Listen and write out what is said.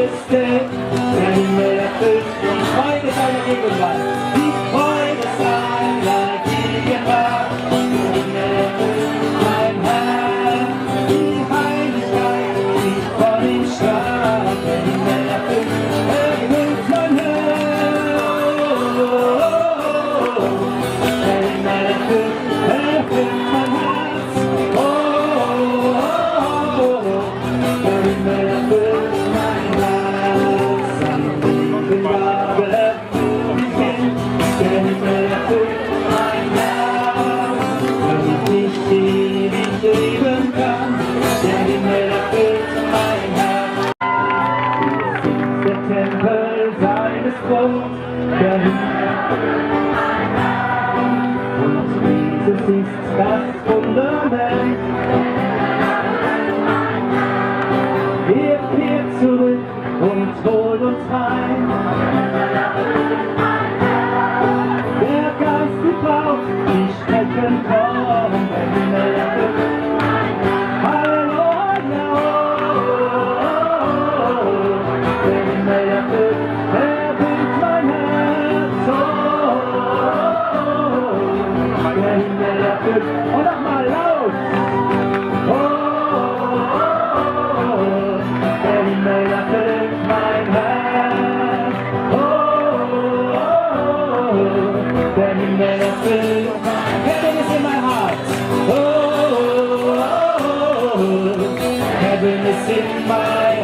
Majesty, der Himmel erfüllt die Freude seiner Gegenwart, die Freude seiner Gegenwart. Der Himmel erfüllt mein Herz, die Heiligkeit, die vor ihm strahlt. Der Himmel erfüllt mein Herz. Der Himmel erfüllt mein Herz. Der Himmel erfüllt mein Herz. Der Himmel erfüllt mein Herz. Wenn ich nicht ewig leben kann, der Himmel erfüllt mein Herz. Der Tempel seines Thrones, der Himmel erfüllt mein Herz. Und Jesus ist das Fundament. Er kehrt zurück und holt uns heim. Der Geist gebraucht, die Strecken kommen, der Himmel erfüllt. Halleluja, der Himmel erfüllt mein Herz. Der Himmel erfüllt, und nochmal laut. Der Himmel erfüllt mein Herz. Der Himmel erfüllt mein Herz. Heaven is in my heart. Heaven is in my